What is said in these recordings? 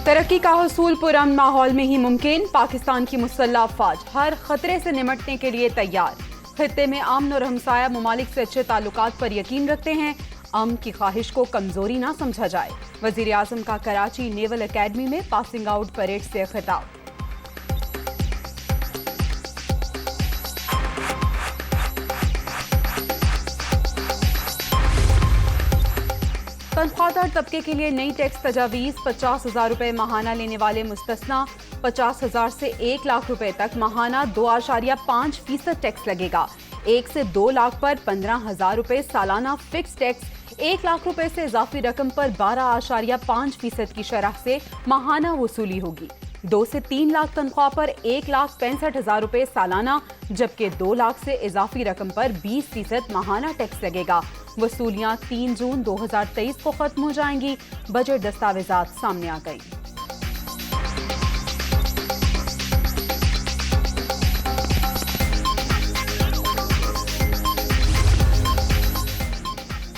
तरक्की का हुसूल पुरअमन माहौल में ही मुमकिन। पाकिस्तान की मुसल्लह अफवाज हर खतरे से निमटने के लिए तैयार। खित्ते में अमन और हमसाया ममालिक से अच्छे ताल्लुकात पर यकीन रखते हैं। अमन की ख्वाहिश को कमजोरी ना समझा जाए। वजीर आजम का कराची नेवल अकेडमी में पासिंग आउट परेड से खिताब। तनख्वाहदार तबके के लिए नई टैक्स तजावीज़। 50,000 रुपए माहाना लेने वाले मुस्तस्ना। 50,000 से 1 लाख रुपए तक माहाना 2.5% टैक्स लगेगा। 1 से 2 लाख पर 15,000 रुपए सालाना फिक्स टैक्स। 1 लाख रुपए से इजाफी रकम पर 12.5% की शरह से माहाना वसूली होगी। 2 से 3 लाख तनख्वाह पर 1,65,000 रुपए सालाना, जबकि 2 लाख से इजाफी रकम पर 20% माहाना टैक्स लगेगा। वसूलियां 3 जून 2023 को खत्म हो जाएंगी। बजट दस्तावेजात सामने आ गई।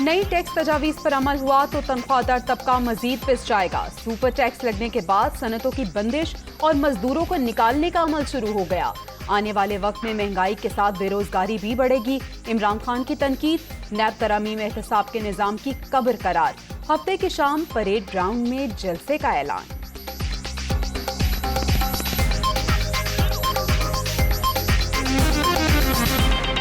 नई टैक्स तजावीज़ पर अमल हुआ तो तनख्वाहदार तबका मजीद पिस जाएगा। सुपर टैक्स लगने के बाद सनतों की बंदिश और मजदूरों को निकालने का अमल शुरू हो गया। आने वाले वक्त में महंगाई के साथ बेरोजगारी भी बढ़ेगी। इमरान खान की तनकीद। नैब तरामीम एहतसाब के निजाम की कब्र करार। हफ्ते की शाम परेड ग्राउंड में जलसे का ऐलान।